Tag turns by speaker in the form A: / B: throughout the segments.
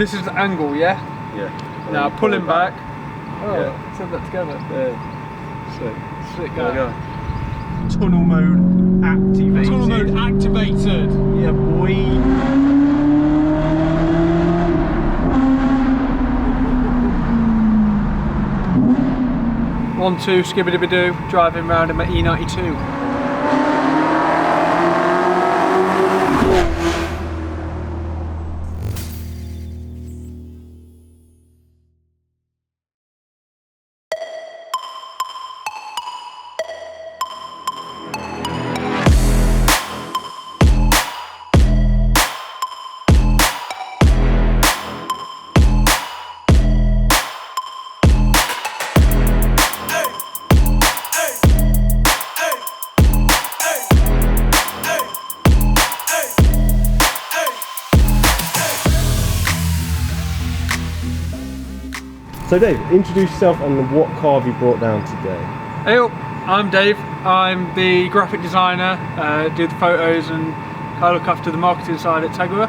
A: This is the angle, yeah?
B: Yeah.
A: Now pull him back. Oh,
B: Yeah.
A: let's have that together.
B: Yeah. Sick.
A: Sick
B: There we
A: guy.
B: go. Tunnel mode activated.
A: Tunnel mode activated.
B: Yeah, boy.
A: 1, 2, skibbity-bidoo, driving around in my E92.
B: So Dave, introduce yourself and what car have you brought down today?
A: Hey up, I'm Dave. I'm the graphic designer, do the photos and I look after the marketing side at Tegiwa.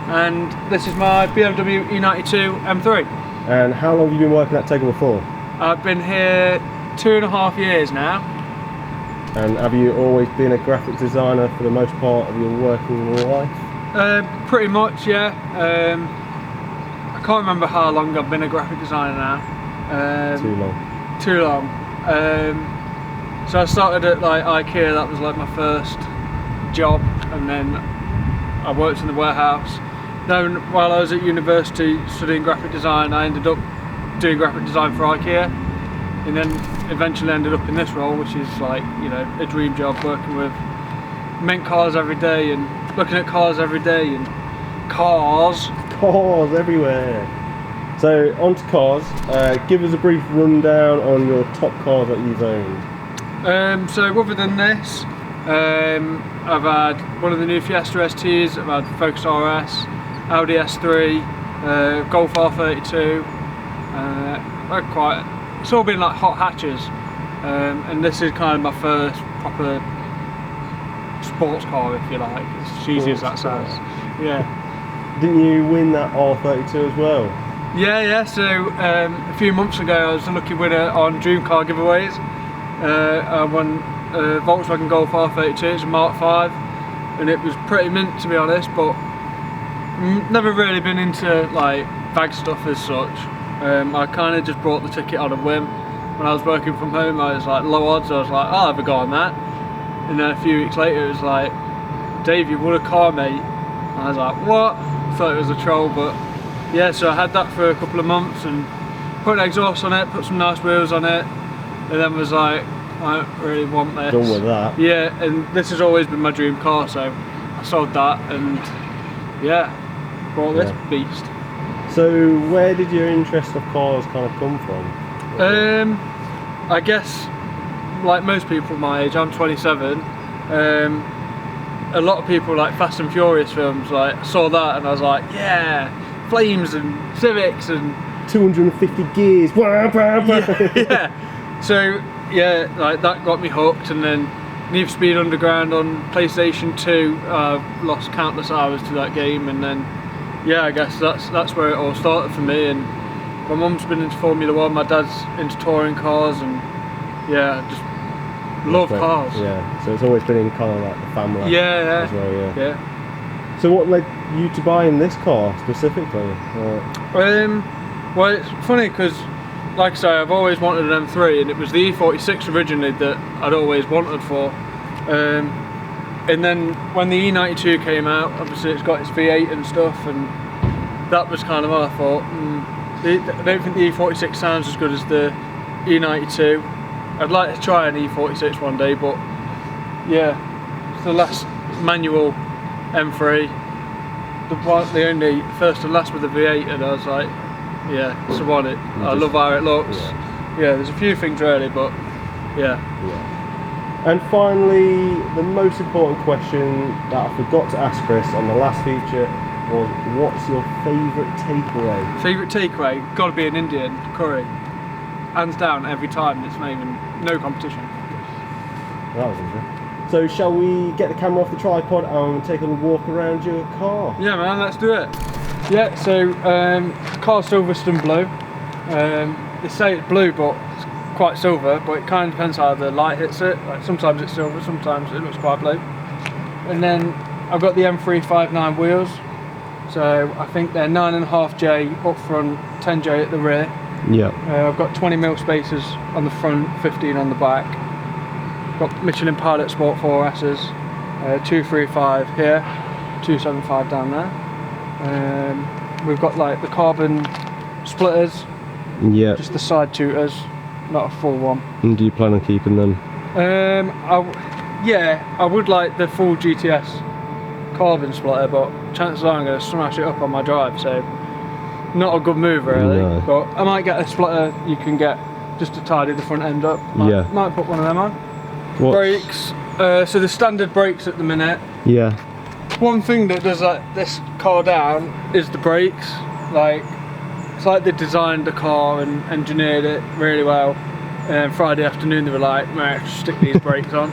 A: And this is my BMW E92 M3.
B: And how long have you been working at Tegiwa for?
A: I've been here 2.5 years now.
B: And have you always been a graphic designer for the most part of your working life?
A: Pretty much, yeah. I can't remember how long I've been a graphic designer now.
B: Too long.
A: Too long. So I started at like IKEA, that was like my first job, and then I worked in the warehouse. Then while I was at university studying graphic design, I ended up doing graphic design for IKEA, and then eventually ended up in this role, which is like, you know, a dream job, working with mint cars every day and looking at cars every day and cars
B: everywhere. So on to cars. Give us a brief rundown on your top cars that you've owned.
A: So other than this, I've had one of the new Fiesta STs, I've had Focus RS, Audi S3, Golf R32. It's all been like hot hatches, and this is kind of my first proper sports car, if you like, as cheesy as that sounds. Yeah.
B: Didn't you win that R32 as well?
A: Yeah, so a few months ago I was a lucky winner on Dream Car giveaways. I won a Volkswagen Golf R32, it's a Mark 5, and it was pretty mint to be honest, but never really been into like bag stuff as such. I kind of just bought the ticket on a whim. When I was working from home, I was like low odds, I was like, I'll have a go on that. And then a few weeks later it was like, Dave, you won a car, mate. And I was like, what? Thought it was a troll, but yeah, so I had that for a couple of months and put an exhaust on it, put some nice wheels on it, and then was like, I don't really want this.
B: Done with that.
A: Yeah, and this has always been my dream car, so I sold that and yeah, bought this beast.
B: So where did your interest of cars kind of come from?
A: I guess like most people my age, I'm 27. A lot of people like Fast and Furious films, like saw that and I was like, yeah, flames and civics and
B: 250 gears.
A: yeah. So yeah, like that got me hooked, and then Need for Speed Underground on PlayStation 2, lost countless hours to that game, and then yeah, I guess that's where it all started for me. And my mum's been into Formula 1, my dad's into touring cars, and yeah, just love cars.
B: Yeah, so it's always been in kind of like the family as well,
A: yeah.
B: So what led you to buying this car specifically?
A: Well, it's funny because, like I say, I've always wanted an M3, and it was the E46 originally that I'd always wanted for. And then when the E92 came out, obviously it's got its V8 and stuff, and that was kind of what I thought. I don't think the E46 sounds as good as the E92. I'd like to try an E46 one day, but yeah, it's the last manual M3, the only first and last with the V8, and I was like, yeah, it's the one. I love how it looks. Yeah, there's a few things really, but yeah.
B: And finally, the most important question that I forgot to ask Chris on the last feature was, what's your favourite takeaway?
A: Favourite takeaway? Gotta be an Indian curry. Hands down, every time. It's not even, no competition.
B: That was easy. So shall we get the camera off the tripod and take a walk around your car?
A: Yeah man, let's do it. Yeah, so car's Silverstone blue. They say it's blue, but it's quite silver. But it kind of depends how the light hits it. Like sometimes it's silver, sometimes it looks quite blue. And then I've got the M3 5.9 wheels. So I think they're 9.5J up front, 10J at the rear.
B: Yeah.
A: I've got 20mm spacers on the front, 15 on the back. Got Michelin Pilot Sport 4S's, 235 here, 275 down there. We've got like the carbon splitters,
B: Yeah.
A: just the side tutors, not a full one.
B: And do you plan on keeping them?
A: Yeah, I would like the full GTS carbon splitter, but chances are I'm going to smash it up on my drive, so not a good move really.
B: No.
A: But I might get a splitter you can get just to tidy the front end up. Might put one of them on. Brakes, so the standard brakes at the minute.
B: Yeah.
A: One thing that does like this car down is the brakes. Like, it's like they designed the car and engineered it really well. And Friday afternoon they were like, "Mate, stick these brakes on."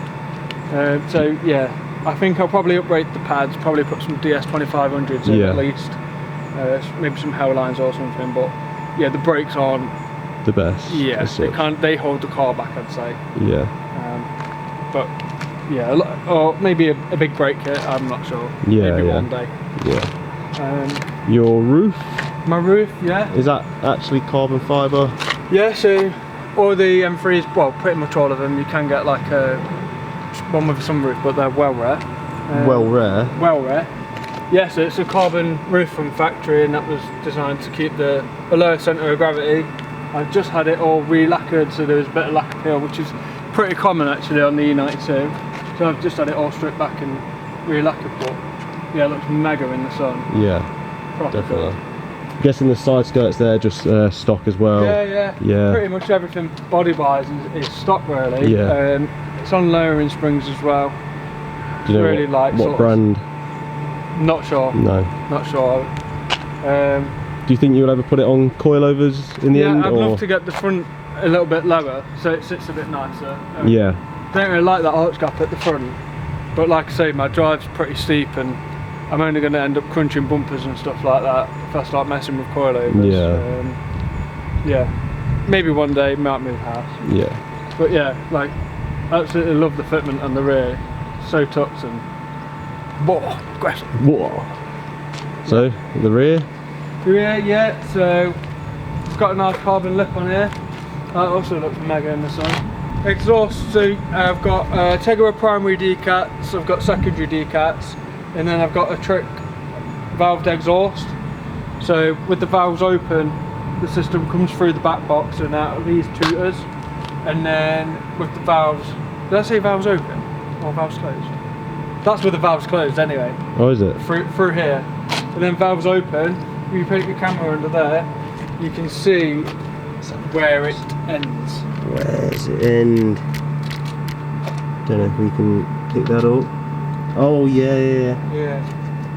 A: So yeah, I think I'll probably upgrade the pads, probably put some DS 2500s in at least. Maybe some Hellines or something, but yeah, the brakes aren't
B: the best.
A: Yeah, they hold the car back, I'd say.
B: Yeah.
A: But yeah, or maybe a big brake kit, I'm not sure.
B: Yeah,
A: maybe one day.
B: Yeah. Your roof?
A: My roof, yeah.
B: Is that actually carbon fibre?
A: Yeah, so all the M3s, well, pretty much all of them, you can get like one with a sunroof, but they're well rare.
B: Well rare?
A: Well rare. Yeah, so it's a carbon roof from factory, and that was designed to keep a lower centre of gravity. I've just had it all re-lacquered, so there was a bit of lacquer peel, which is pretty common actually on the E92. So I've just had it all stripped back and re-lacquered, but yeah, it looks mega in the sun.
B: Yeah,
A: Proper
B: definitely.
A: good.
B: I'm guessing the side skirts there just stock as well.
A: Yeah. Pretty much everything body-wise is stock really.
B: Yeah.
A: It's on lowering springs as well.
B: Do you know
A: really
B: what brand?
A: Not sure.
B: No.
A: Not sure.
B: Do you think you'll ever put it on coilovers in the end?
A: Yeah, I'd love to get the front a little bit lower so it sits a bit nicer.
B: Yeah.
A: I don't really like that arch gap at the front, but like I say, my drive's pretty steep and I'm only going to end up crunching bumpers and stuff like that if I start messing with coilovers.
B: Yeah.
A: Yeah. Maybe one day might move house.
B: Yeah.
A: But yeah, like, absolutely love the fitment on the rear. So tucked and aggressive.
B: Whoa. So the rear?
A: The rear, yeah. So it's got a nice carbon lip on here. That also looks mega in the sun. Exhaust, so I've got Tegiwa primary decats, I've got secondary decats, and then I've got a trick valved exhaust. So with the valves open, the system comes through the back box and out of these tutors, and then with the valves, did I say valves open or valves closed? That's with the valves closed anyway.
B: Oh, is it?
A: Through here, and then valves open. You put your camera under there, you can see where it ends.
B: Where's it end? Don't know if we can pick that up. Oh yeah.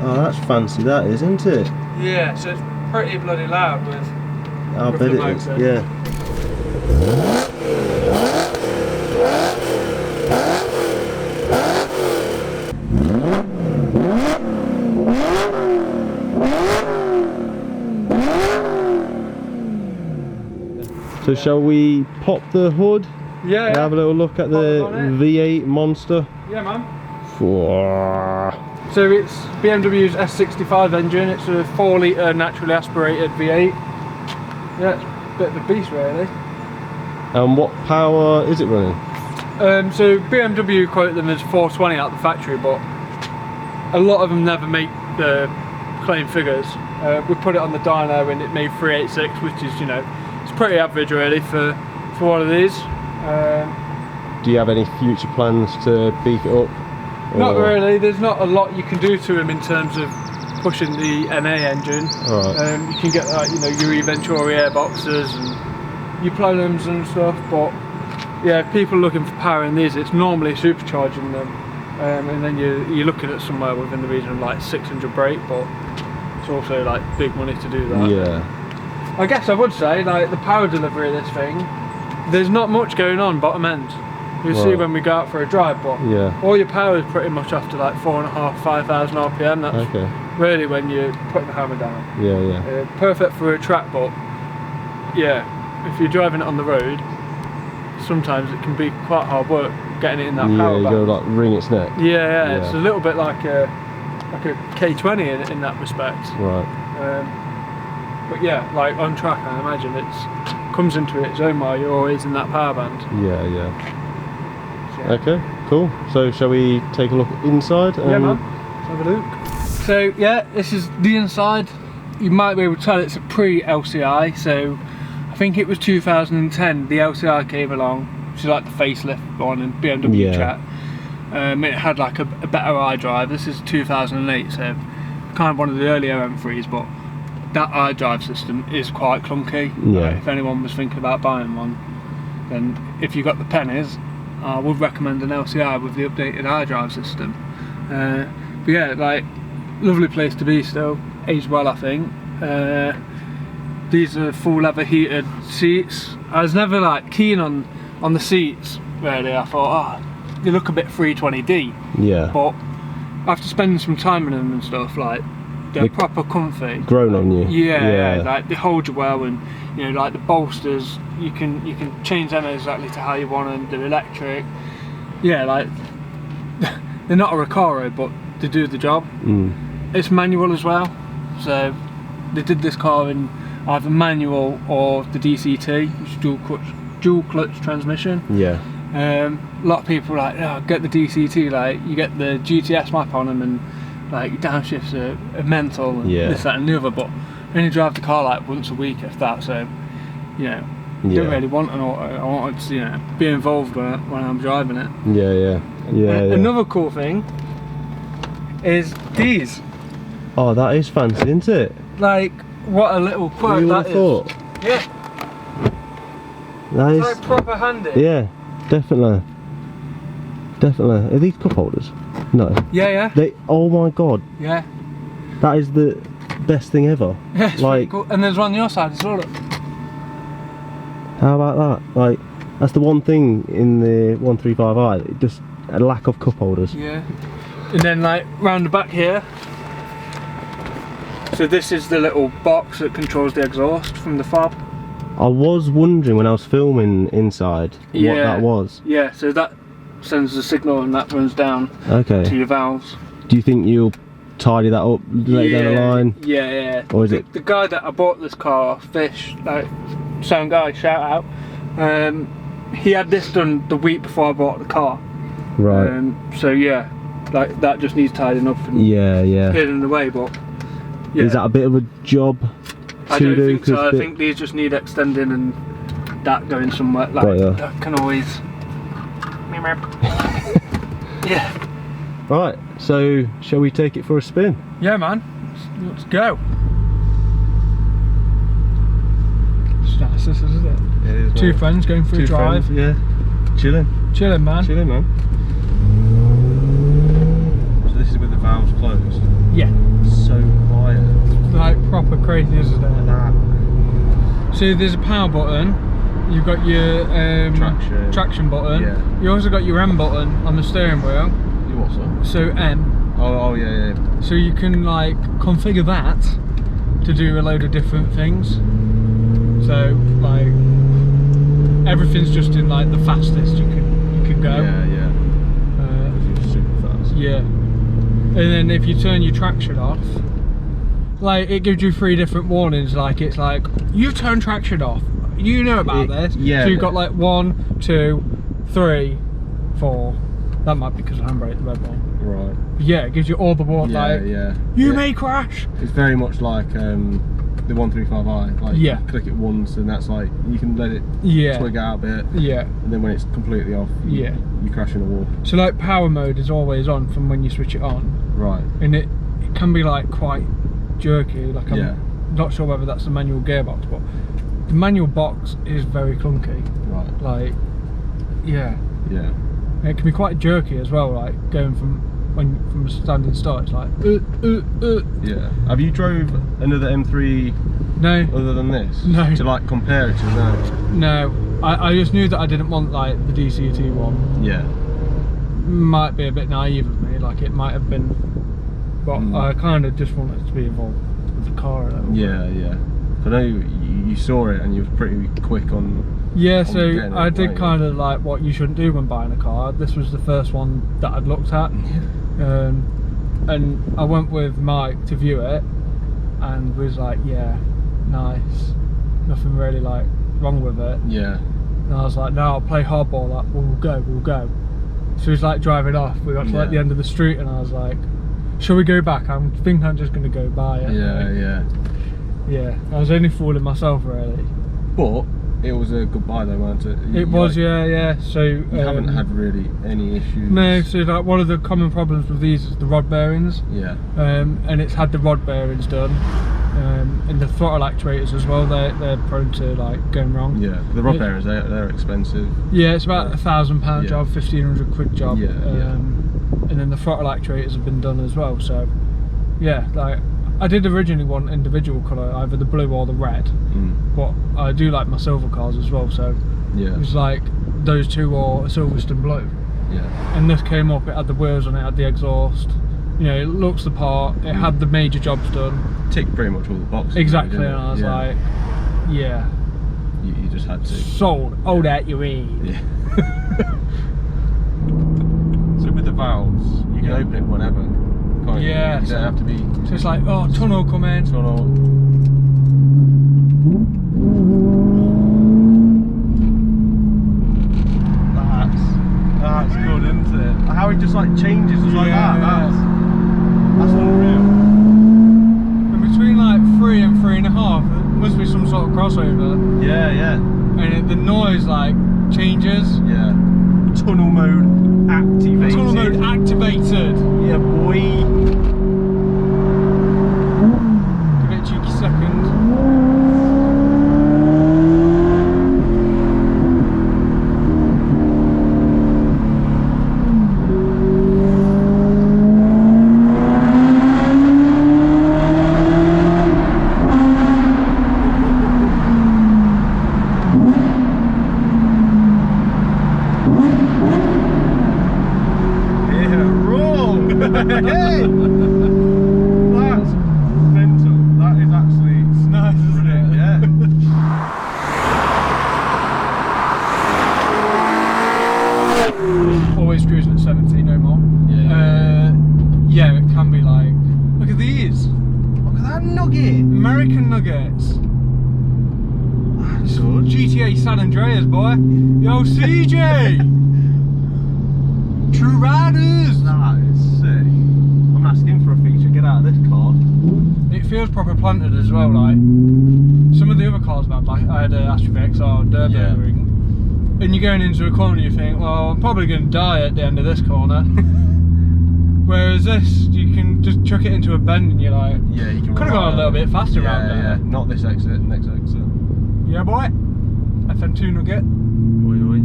B: Oh, that's fancy, that is, isn't it?
A: Yeah, so it's pretty bloody loud with.
B: I bet it is. Yeah. So shall we pop the hood?
A: Yeah.
B: And have a little look at the V8 monster.
A: Yeah, man.
B: Whoa.
A: So it's BMW's S65 engine. It's a 4-litre naturally aspirated V8. Yeah, it's a bit of a beast really.
B: And what power is it running?
A: So BMW quote them as 420 out the factory, but a lot of them never make the claim figures. We put it on the dyno and it made 386, which is, you know, it's pretty average really for one of these.
B: Do you have any future plans to beef it up?
A: Not really. There's not a lot you can do to them in terms of pushing the NA engine.
B: Right.
A: You can get like, you know, your E-Venturi airboxes and your plenums and stuff, but yeah, if people are looking for power in these, it's normally supercharging them, and then you're looking at somewhere within the region of like 600 brake, but it's also like big money to do that.
B: Yeah.
A: I guess I would say like the power delivery of this thing, there's not much going on bottom end. You'll see when we go out for a drive, but
B: Yeah.
A: all your power is pretty much after like 4.5, 5,000 RPM. That's
B: Okay.
A: really when you're putting the hammer down.
B: Yeah, yeah.
A: Perfect for a track, but yeah, if you're driving it on the road, sometimes it can be quite hard work getting it in that power
B: Yeah, you
A: band.
B: gotta like wring its neck.
A: Yeah, it's a little bit like a K20 in that respect.
B: Right.
A: But yeah, like on track, I imagine it's comes into its own while you're always in that power band.
B: Yeah, yeah. Okay, cool. So shall we take a look inside?
A: Yeah, man. Let's have a look. So yeah, this is the inside. You might be able to tell it's a pre-LCI. So I think it was 2010. The LCI came along, which is like the facelift one in BMW chat. It had like a better iDrive. This is 2008, so kind of one of the earlier M3s, but that iDrive system is quite clunky.
B: Yeah.
A: If anyone was thinking about buying one, then if you got the pennies, I would recommend an LCI with the updated iDrive system. But yeah, like lovely place to be still. Aged well, I think. These are full leather heated seats. I was never like keen on the seats really. I thought, oh, they look a bit 320D.
B: Yeah.
A: But after spending some time in them and stuff, like they're proper comfy.
B: Grown on you.
A: Yeah, like they hold you well, and you know, like the bolsters, you can change them exactly to how you want them. They're electric. Yeah, like they're not a Recaro, but they do the job. It's manual as well, so they did this car in either manual or the DCT, which is dual clutch transmission.
B: Yeah.
A: A lot of people are like, oh, get the DCT, like you get the GTS map on them, and like downshifts are mental and this, that and the other, but I only drive the car like once a week if that, so you know, don't really want an auto. I wanted to, you know, be involved when I'm driving it.
B: Yeah.
A: Another cool thing is these.
B: Oh, that is fancy, isn't it?
A: Like, what a little quirk
B: You would
A: that
B: have thought.
A: is. Yeah,
B: That is.
A: it's like proper handy.
B: Yeah, definitely. Definitely. Are these cup holders? No.
A: Yeah.
B: They. Oh my god.
A: Yeah.
B: That is the best thing ever.
A: Yeah, it's
B: like,
A: pretty cool. And there's one on your side as well. Look.
B: how about that? Like, that's the one thing in the 135i. Just a lack of cup holders.
A: Yeah. And then like round the back here. So this is the little box that controls the exhaust from the fob.
B: I was wondering when I was filming inside what that was.
A: Yeah, so that sends the signal and that runs down
B: Okay.
A: to your valves.
B: Do you think you'll tidy that up later down the line?
A: Yeah.
B: Or is it?
A: The guy that I bought this car off, Fish, like sound guy, shout out. He had this done the week before I bought the car.
B: Right.
A: So yeah, like that just needs tidying up and
B: Yeah.
A: hidden away, but yeah.
B: Is that a bit of a job
A: I
B: to
A: don't
B: do?
A: think so. I
B: Bit-
A: think these just need extending and that going somewhere. Like
B: Got ya.
A: that can always. Yeah.
B: Right. So, shall we take it for a spin?
A: Yeah, man. Let's go. It's nice, this isn't it?
B: It is.
A: Two friends going for a drive.
B: Friends, yeah. Chilling,
A: man.
B: man. So this is with the valves closed.
A: Yeah.
B: So quiet.
A: Like proper crazy, isn't it? So there's a power button. You've got your traction button.
B: Yeah.
A: You also got your M button on the steering wheel.
B: You what, sir?
A: So M.
B: Oh yeah.
A: So you can like configure that to do a load of different things. So like everything's just in like the fastest you could go.
B: Yeah. Because you're super fast.
A: Yeah. And then if you turn your traction off, like it gives you 3 different warnings. Like it's like you turn traction off. You know about this.
B: Yeah.
A: So you've got like 1, 2, 3, 4. That might be because of handbrake, the red one.
B: Right.
A: Yeah, it gives you all the warnings. Like you may crash.
B: It's very much like the 135i. Like you click it once and that's like you can let it twig out a bit.
A: Yeah.
B: And then when it's completely off, you crash in a wall.
A: So like power mode is always on from when you switch it on.
B: Right.
A: And it can be like quite jerky. Like I'm not sure whether that's the manual gearbox, but the manual box is very clunky.
B: Right.
A: Like, yeah. And it can be quite jerky as well. Like going from a standing start, it's like.
B: Yeah. Have you drove another M3?
A: No.
B: Other than this?
A: No.
B: To like compare it to?
A: No. I just knew that I didn't want like the DCT one.
B: Yeah.
A: Might be a bit naive of me, like it might have been, but I kind of just wanted to be involved with the car a little bit.
B: Yeah. I know you saw it and you were pretty quick on.
A: Yeah, so I did kind of like what you shouldn't do when buying a car. This was the first one that I'd looked at, and I went with Mike to view it, and was like, yeah, nice, nothing really like wrong with it.
B: Yeah.
A: And I was like, no, I'll play hardball. Like, we'll go. So he's like driving off. We got to like the end of the street, and I was like, shall we go back? I think I'm just going to go buy it. Yeah. I was only fooling myself really.
B: But it was a good buy though, weren't it?
A: It was, yeah. So
B: you haven't had really any issues.
A: No. So like one of the common problems with these is the rod bearings.
B: Yeah.
A: And it's had the rod bearings done. And the throttle actuators as well. They're prone to like going wrong.
B: Yeah. The rod bearings they're expensive.
A: Yeah, it's about £1,000 job, £1,500 job.
B: Yeah.
A: And then the throttle actuators have been done as well. So yeah, like I did originally want individual colour, either the blue or the red. But I do like my silver cars as well. So
B: yeah,
A: it was like those two or a Silverstone blue.
B: Yeah.
A: And this came up. It had the wheels on it, had the exhaust. You know, it looks the part. It had the major jobs done.
B: Ticked pretty much all the boxes.
A: Exactly, and I was like, yeah.
B: You just had to.
A: Sold. Oh, that you mean.
B: Yeah. So with the valves, you can open it whenever. Can't you?
A: Yeah.
B: You don't have to be.
A: So it's like, oh, tunnel coming.
B: Tunnel. That's good, isn't it? How it just like changes just like that. That's unreal.
A: And between like 3 and 3.5, there must be some sort of crossover.
B: Yeah.
A: And the noise like changes.
B: Yeah. Tunnel mode activated.
A: Tunnel mode activated.
B: Yeah, boy.
A: Give it a cheeky second.
B: Hey! That's mental. That is actually
A: Nice, isn't it?
B: Yeah.
A: Always cruising at 70, no more. Yeah, it can be like. Look at these.
B: Look at that nugget.
A: American nuggets.
B: That's good.
A: GTA San Andreas, boy. Yo, CJ. True Riders.
B: That is sick. I'm asking for a feature. Get out of this car.
A: It feels proper planted as well. Like some of the other cars I've had, like I had an Astra XR Nürburgring, and you're going into a corner, you think, well, I'm probably going to die at the end of this corner. Whereas this, you can just chuck it into a bend, and you're like,
B: yeah, you can
A: could have gone a little bit faster around there.
B: Yeah, not this exit, next exit.
A: Yeah, boy. FM2 nugget.
B: Oi.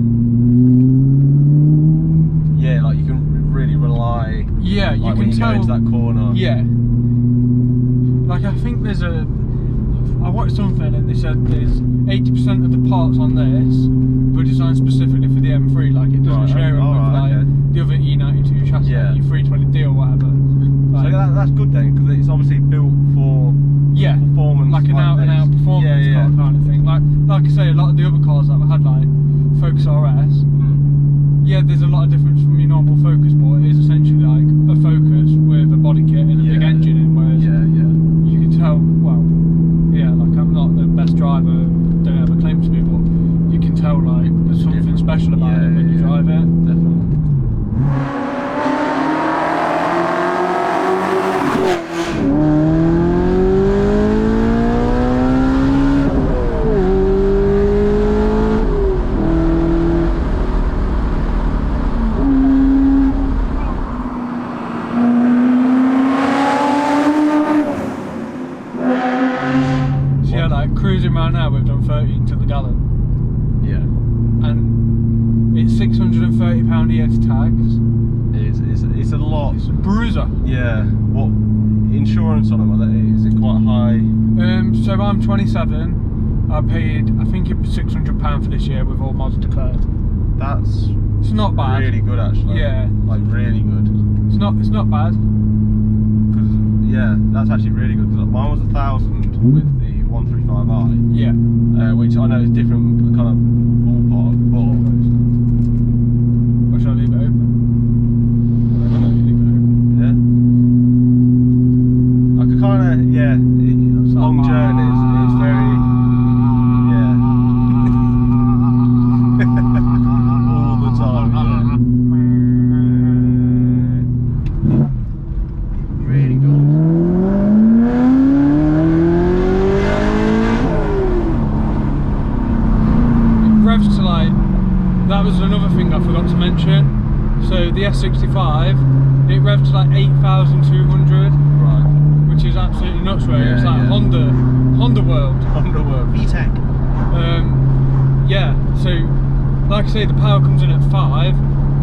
B: Yeah, like you can really rely.
A: Yeah, you
B: like
A: can
B: when you
A: tell.
B: go into that corner.
A: Yeah. Like I think there's a. I watched something and they said there's 80% of the parts on this were designed specifically for the M3. Like it doesn't share them with like the other E92 chassis, like your 320D or whatever. Like,
B: so that's good then, because it's obviously built for performance,
A: like an out-and-out performance car kind of thing. Like I say, a lot of the other cars that we had, like Focus RS. Yeah, there's a lot of difference from your normal Focus, but it is essentially like a Focus with a body kit and a big engine in, whereas you can tell, well, like I'm not the best driver, don't ever claim to be, but you can tell like there's something special about it when you drive it.
B: Definitely.
A: Cruising around now, we've done 13 to the gallon.
B: Yeah.
A: And it's £630 a year to tags.
B: It's a lot.
A: It's a bruiser.
B: Yeah. What insurance on them? Is it quite high?
A: So I'm 27. I paid, I think it was £600 for this year with all mods declared.
B: It's
A: not bad.
B: Really good actually.
A: Yeah.
B: Like really good.
A: It's not bad.
B: Because yeah, that's actually really good. Because mine was 1,000 with the 135i.
A: Yeah.
B: Which I know is different kind of ballpark, but.
A: Or should I leave it open? I don't know, you leave it open.
B: Yeah. I could kind of, yeah, long journeys, it's very, yeah. All the time, yeah. Really good.
A: It revs to like, that was another thing I forgot to mention. So the S65, it revs to like 8,200.
B: Right.
A: Which is absolutely nuts, right?
B: Yeah,
A: It's like
B: yeah.
A: Honda World.
B: Honda World. VTEC.
A: Yeah, so like I say, the power comes in at 5.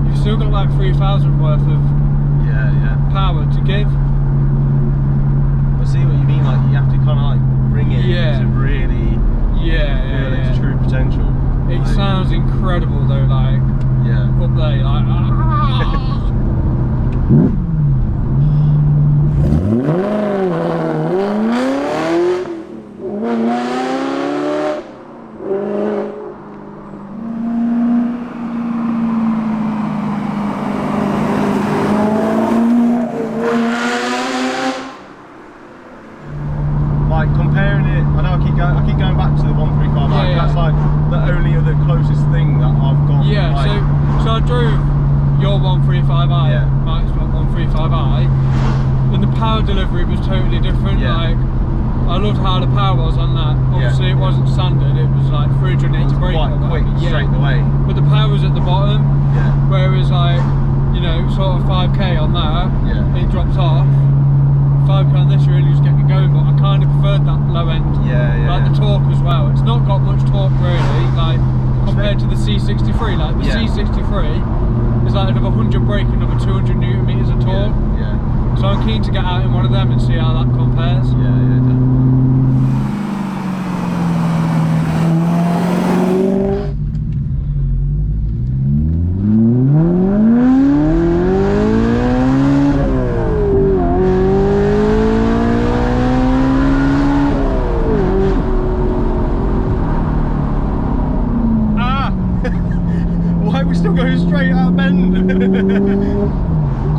A: You've still got like 3,000 worth of
B: Yeah.
A: power to give.
B: I see what you mean, like you have to kind of like bring it
A: Yeah.
B: to really feel its true potential.
A: It
B: Like,
A: sounds incredible though, like
B: yeah.
A: up there, like
B: Like comparing it, I know I keep going back to the 135i.
A: Yeah, yeah.
B: That's like the only other closest thing that I've got.
A: yeah.
B: Like,
A: So I drove your 135i,
B: Yeah.
A: Mike's 135i, and the power delivery was totally different.
B: Yeah.
A: Like I loved how the power was on that. Obviously, it wasn't standard. It was like 380 brake.
B: quite quick, straight away.
A: But the power was at the bottom.
B: Yeah.
A: Whereas like, you know, sort of 5k on that,
B: Yeah.
A: it drops off. 5k on this, you really just get it going. But I kind of preferred that low end.
B: Yeah.
A: Like the torque as well. It's not got much torque really, like compared to the C63. Like the
B: Yeah.
A: C63 is like another 100 brake, another 200 newton meters of torque.
B: Yeah.
A: So I'm keen to get out in one of them and see how that compares.
B: Yeah, definitely. Why are we still going straight out of bend?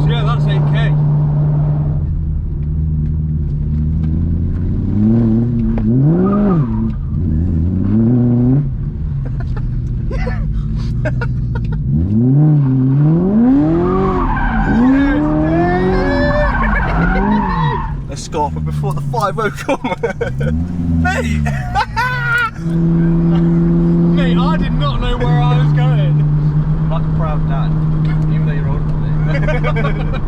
A: So yeah, that's 8k.
B: Let's scarf it before the 5-0 come. Mate!
A: Mate, I did not know where I was going.
B: Like a proud dad, even though you're older than me.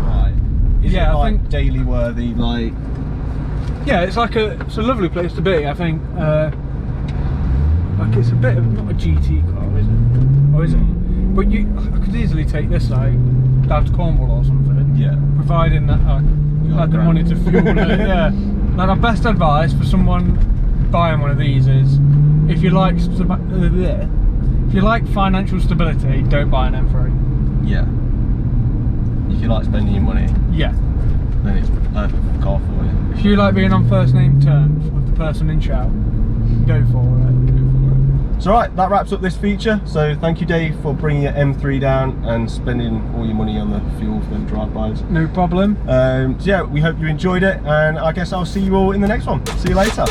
B: Right. Is
A: Yeah,
B: it
A: I
B: like
A: think-
B: daily worthy, like...
A: Yeah, it's like it's a lovely place to be. I think like it's a bit of not a GT car, is it? Or is it? But I could easily take this like down to Cornwall or something.
B: Yeah.
A: Providing that I had the money to fuel it. Yeah. Like my best advice for someone buying one of these is if you like financial stability, don't buy an M3.
B: Yeah. If you like spending your money,
A: Yeah.
B: then it's a perfect car for you.
A: If you like being on first name terms with the person in shout, go for it.
B: So right, that wraps up this feature. So thank you, Dave, for bringing your M3 down and spending all your money on the fuel for them drive-bys.
A: No problem.
B: So yeah, we hope you enjoyed it, and I guess I'll see you all in the next one. See you later.